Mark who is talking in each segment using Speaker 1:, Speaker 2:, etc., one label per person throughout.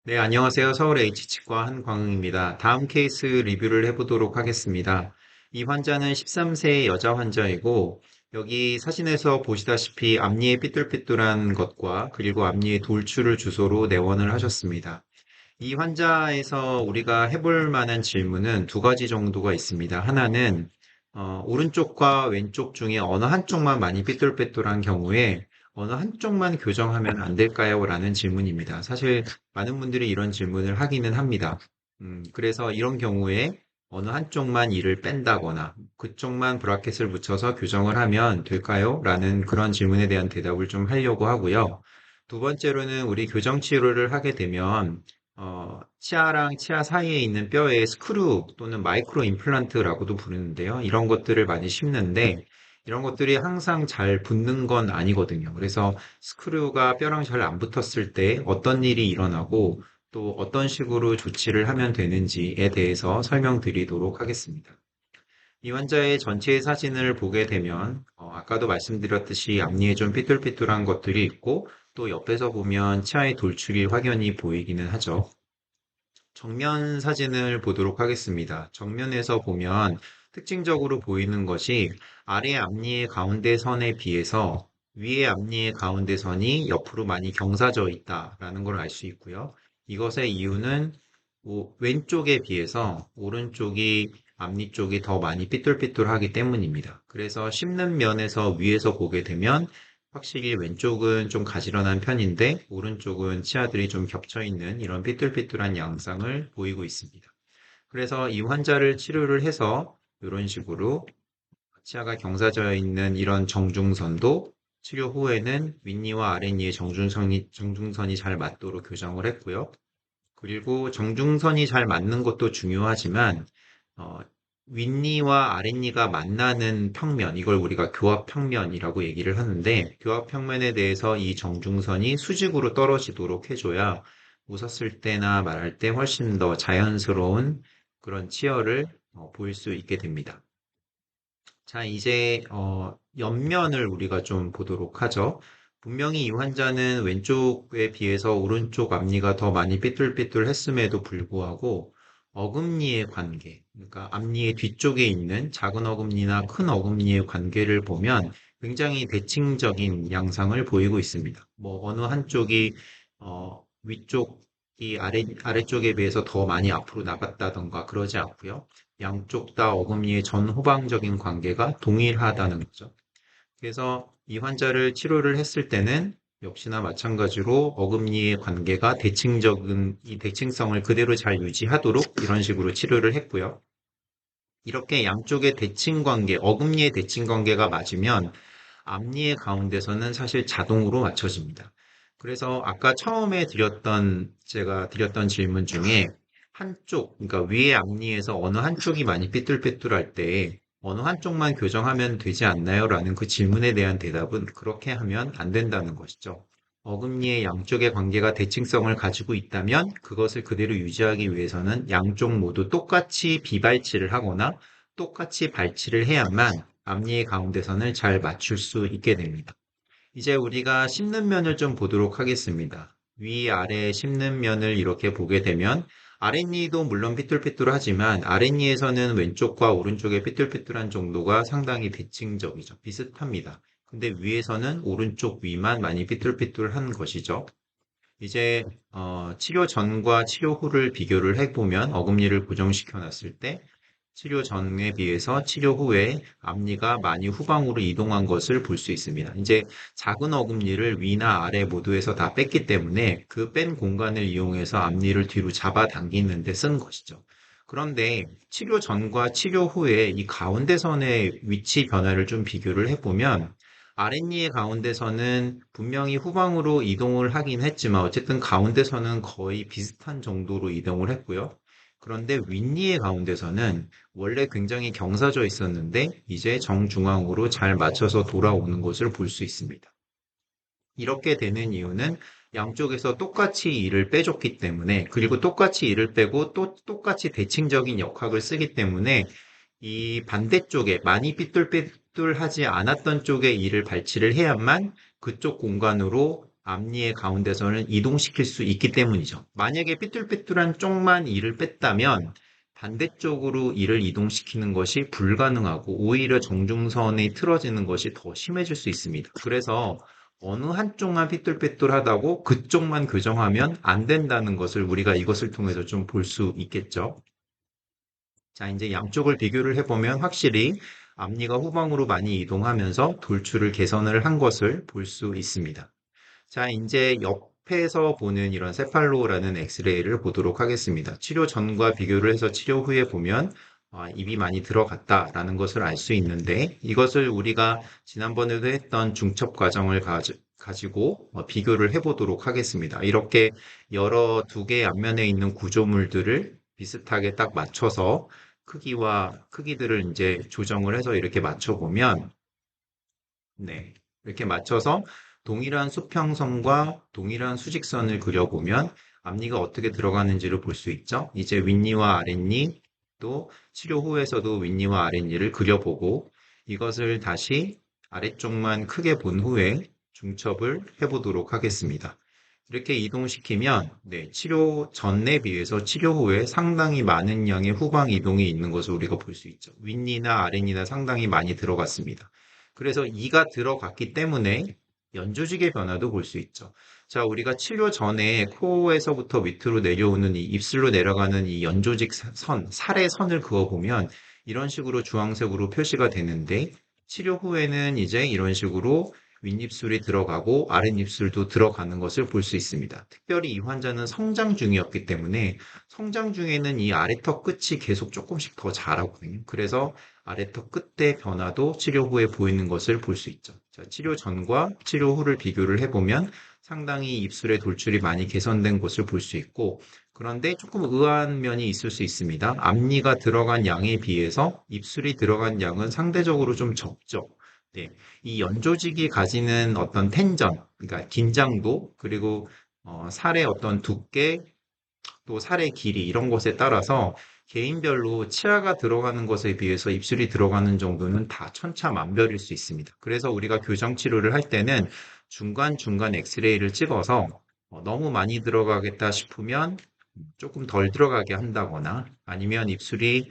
Speaker 1: 네, 안녕하세요. 서울 H치과 한광욱입니다. 다음 케이스 리뷰를 해보도록 하겠습니다. 이 환자는 13세 여자 환자이고, 여기 사진에서 보시다시피 앞니에 삐뚤삐뚤한 것과 그리고 앞니에 돌출을 주소로 내원을 하셨습니다. 이 환자에서 우리가 해볼 만한 질문은 두 가지 정도가 있습니다. 하나는 오른쪽과 왼쪽 중에 어느 한쪽만 많이 삐뚤빼뚤한 경우에 어느 한쪽만 교정하면 안 될까요? 라는 질문입니다. 사실 많은 분들이 이런 질문을 하기는 합니다. 그래서 이런 경우에 어느 한쪽만 이를 뺀다거나 그쪽만 브라켓을 붙여서 교정을 하면 될까요? 라는 그런 질문에 대한 대답을 좀 하려고 하고요. 두 번째로는 우리 교정 치료를 하게 되면 치아랑 치아 사이에 있는 뼈에 스크류 또는 마이크로 임플란트라고도 부르는데요. 이런 것들을 많이 심는데 이런 것들이 항상 잘 붙는 건 아니거든요. 그래서 스크류가 뼈랑 잘 안 붙었을 때 어떤 일이 일어나고 또 어떤 식으로 조치를 하면 되는지에 대해서 설명드리도록 하겠습니다. 이 환자의 전체 사진을 보게 되면 아까도 말씀드렸듯이 앞니에 좀 삐뚤삐뚤한 것들이 있고 또 옆에서 보면 치아의 돌출이 확연히 보이기는 하죠. 정면 사진을 보도록 하겠습니다. 정면에서 보면 특징적으로 보이는 것이 아래 앞니의 가운데 선에 비해서 위의 앞니의 가운데 선이 옆으로 많이 경사져 있다라는 걸 알 수 있고요. 이것의 이유는 왼쪽에 비해서 오른쪽이 앞니 쪽이 더 많이 삐뚤삐뚤하기 때문입니다. 그래서 씹는 면에서 위에서 보게 되면 확실히 왼쪽은 좀 가지런한 편인데 오른쪽은 치아들이 좀 겹쳐 있는 이런 삐뚤삐뚤한 양상을 보이고 있습니다. 그래서 이 환자를 치료를 해서 이런 식으로 치아가 경사져 있는 이런 정중선도 치료 후에는 윗니와 아랫니의 정중선이 잘 맞도록 교정을 했고요. 그리고 정중선이 잘 맞는 것도 중요하지만 어, 윗니와 아랫니가 만나는 평면, 이걸 우리가 교합평면이라고 얘기를 하는데, 교합평면에 대해서 이 정중선이 수직으로 떨어지도록 해줘야 웃었을 때나 말할 때 훨씬 더 자연스러운 그런 치열을 보일 수 있게 됩니다. 자, 이제 옆면을 우리가 좀 보도록 하죠. 분명히 이 환자는 왼쪽에 비해서 오른쪽 앞니가 더 많이 삐뚤삐뚤했음에도 불구하고 어금니의 관계, 그러니까 앞니의 뒤쪽에 있는 작은 어금니나 큰 어금니의 관계를 보면 굉장히 대칭적인 양상을 보이고 있습니다. 뭐 어느 한쪽이 위쪽이 아래쪽에 비해서 더 많이 앞으로 나갔다던가 그러지 않고요. 양쪽 다 어금니의 전후방적인 관계가 동일하다는 거죠. 그래서 이 환자를 치료를 했을 때는 역시나 마찬가지로 어금니의 관계가 대칭적인 이 대칭성을 그대로 잘 유지하도록 이런 식으로 치료를 했고요. 이렇게 양쪽의 대칭 관계, 어금니의 대칭 관계가 맞으면 앞니의 가운데서는 사실 자동으로 맞춰집니다. 그래서 아까 처음에 제가 드렸던 질문 중에 한쪽, 그러니까 위의 앞니에서 어느 한쪽이 많이 삐뚤빼뚤할 때 어느 한쪽만 교정하면 되지 않나요? 라는 그 질문에 대한 대답은 그렇게 하면 안 된다는 것이죠. 어금니의 양쪽의 관계가 대칭성을 가지고 있다면 그것을 그대로 유지하기 위해서는 양쪽 모두 똑같이 비발치를 하거나 똑같이 발치를 해야만 앞니의 가운데선을 잘 맞출 수 있게 됩니다. 이제 우리가 씹는 면을 좀 보도록 하겠습니다. 위아래 씹는 면을 이렇게 보게 되면 아랫니도 물론 삐뚤삐뚤하지만 아랫니에서는 왼쪽과 오른쪽의 삐뚤삐뚤한 정도가 상당히 대칭적이죠. 비슷합니다. 근데 위에서는 오른쪽 위만 많이 삐뚤삐뚤한 것이죠. 이제 치료 전과 치료 후를 비교를 해보면 어금니를 고정시켜 놨을 때 치료 전에 비해서 치료 후에 앞니가 많이 후방으로 이동한 것을 볼 수 있습니다. 이제 작은 어금니를 위나 아래 모두에서 다 뺐기 때문에 그 뺀 공간을 이용해서 앞니를 뒤로 잡아당기는 데 쓴 것이죠. 그런데 치료 전과 치료 후에 이 가운데선의 위치 변화를 좀 비교를 해보면 아랫니의 가운데선은 분명히 후방으로 이동을 하긴 했지만 어쨌든 가운데선은 거의 비슷한 정도로 이동을 했고요. 그런데 윗니의 가운데서는 원래 굉장히 경사져 있었는데 이제 정중앙으로 잘 맞춰서 돌아오는 것을 볼 수 있습니다. 이렇게 되는 이유는 양쪽에서 똑같이 이를 빼줬기 때문에 그리고 똑같이 이를 빼고 또 똑같이 대칭적인 역학을 쓰기 때문에 이 반대쪽에 많이 삐뚤삐뚤하지 않았던 쪽에 이를 발치를 해야만 그쪽 공간으로 앞니의 가운데선을 이동시킬 수 있기 때문이죠. 만약에 삐뚤빼뚤한 쪽만 이를 뺐다면 반대쪽으로 이를 이동시키는 것이 불가능하고 오히려 정중선이 틀어지는 것이 더 심해질 수 있습니다. 그래서 어느 한쪽만 삐뚤빼뚤하다고 그쪽만 교정하면 안 된다는 것을 우리가 이것을 통해서 좀 볼 수 있겠죠. 자, 이제 양쪽을 비교를 해보면 확실히 앞니가 후방으로 많이 이동하면서 돌출을 개선을 한 것을 볼 수 있습니다. 자, 이제 옆에서 보는 이런 세팔로라는 엑스레이를 보도록 하겠습니다. 치료 전과 비교를 해서 치료 후에 보면 입이 많이 들어갔다라는 것을 알 수 있는데 이것을 우리가 지난번에도 했던 중첩 과정을 가지고 비교를 해보도록 하겠습니다. 이렇게 여러 두 개의 앞면에 있는 구조물들을 비슷하게 딱 맞춰서 크기들을 이제 조정을 해서 이렇게 맞춰보면 네. 이렇게 맞춰서 동일한 수평선과 동일한 수직선을 그려보면 앞니가 어떻게 들어가는지를 볼 수 있죠. 이제 윗니와 아랫니, 또 치료 후에서도 윗니와 아랫니를 그려보고 이것을 다시 아래쪽만 크게 본 후에 중첩을 해보도록 하겠습니다. 이렇게 이동시키면 네, 치료 전에 비해서 치료 후에 상당히 많은 양의 후방 이동이 있는 것을 우리가 볼 수 있죠. 윗니나 아랫니나 상당히 많이 들어갔습니다. 그래서 이가 들어갔기 때문에 연조직의 변화도 볼 수 있죠. 자, 우리가 치료 전에 코에서부터 밑으로 내려오는 이 입술로 내려가는 이 연조직 선, 살의 선을 그어보면 이런 식으로 주황색으로 표시가 되는데 치료 후에는 이제 이런 식으로 윗입술이 들어가고 아랫입술도 들어가는 것을 볼 수 있습니다. 특별히 이 환자는 성장 중이었기 때문에 성장 중에는 이 아래턱 끝이 계속 조금씩 더 자라거든요. 그래서 아래턱 끝의 변화도 치료 후에 보이는 것을 볼 수 있죠. 자, 치료 전과 치료 후를 비교를 해보면 상당히 입술의 돌출이 많이 개선된 것을 볼 수 있고 그런데 조금 의아한 면이 있을 수 있습니다. 앞니가 들어간 양에 비해서 입술이 들어간 양은 상대적으로 좀 적죠. 네, 이 연조직이 가지는 어떤 텐전, 그러니까 긴장도, 그리고 살의 어떤 두께, 또 살의 길이 이런 것에 따라서 개인별로 치아가 들어가는 것에 비해서 입술이 들어가는 정도는 다 천차만별일 수 있습니다. 그래서 우리가 교정 치료를 할 때는 중간중간 엑스레이를 찍어서 너무 많이 들어가겠다 싶으면 조금 덜 들어가게 한다거나 아니면 입술이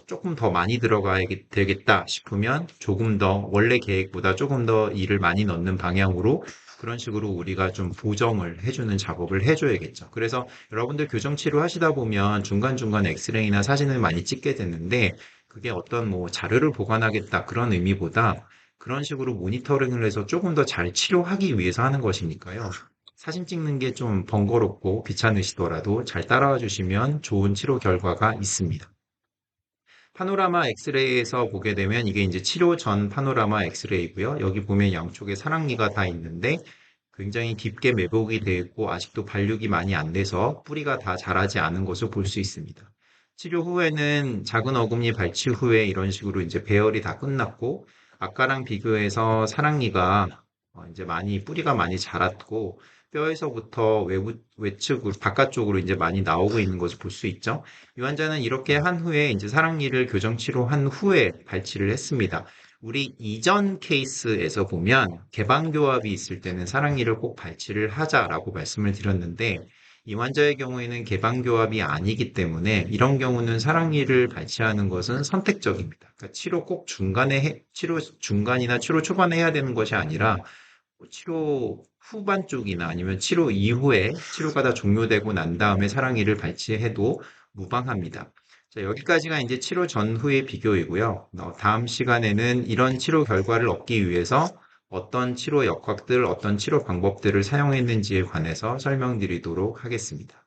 Speaker 1: 조금 더 많이 들어가야 되겠다 싶으면 조금 더 원래 계획보다 조금 더 일을 많이 넣는 방향으로 그런 식으로 우리가 좀 보정을 해주는 작업을 해줘야겠죠. 그래서 여러분들 교정 치료 하시다 보면 중간중간 엑스레이나 사진을 많이 찍게 되는데 그게 어떤 뭐 자료를 보관하겠다 그런 의미보다 그런 식으로 모니터링을 해서 조금 더 잘 치료하기 위해서 하는 것이니까요. 사진 찍는 게 좀 번거롭고 귀찮으시더라도 잘 따라와 주시면 좋은 치료 결과가 있습니다. 파노라마 엑스레이에서 보게 되면 이게 이제 치료 전 파노라마 엑스레이고요. 여기 보면 양쪽에 사랑니가 다 있는데 굉장히 깊게 매복이 되어 있고 아직도 발육이 많이 안 돼서 뿌리가 다 자라지 않은 것을 볼 수 있습니다. 치료 후에는 작은 어금니 발치 후에 이런 식으로 이제 배열이 다 끝났고 아까랑 비교해서 사랑니가 이제 많이 뿌리가 많이 자랐고 뼈에서부터 외측으로 바깥쪽으로 이제 많이 나오고 있는 것을 볼 수 있죠. 이 환자는 이렇게 한 후에 이제 사랑니를 교정 치료한 후에 발치를 했습니다. 우리 이전 케이스에서 보면 개방교합이 있을 때는 사랑니를 꼭 발치를 하자라고 말씀을 드렸는데 이 환자의 경우에는 개방교합이 아니기 때문에 이런 경우는 사랑니를 발치하는 것은 선택적입니다. 그러니까 치료 중간이나 치료 초반에 해야 되는 것이 아니라 치료 후반 쪽이나 아니면 치료 이후에 치료가 다 종료되고 난 다음에 사랑니를 발치해도 무방합니다. 자, 여기까지가 이제 치료 전후의 비교이고요. 다음 시간에는 이런 치료 결과를 얻기 위해서 어떤 치료 역학들, 어떤 치료 방법들을 사용했는지에 관해서 설명드리도록 하겠습니다.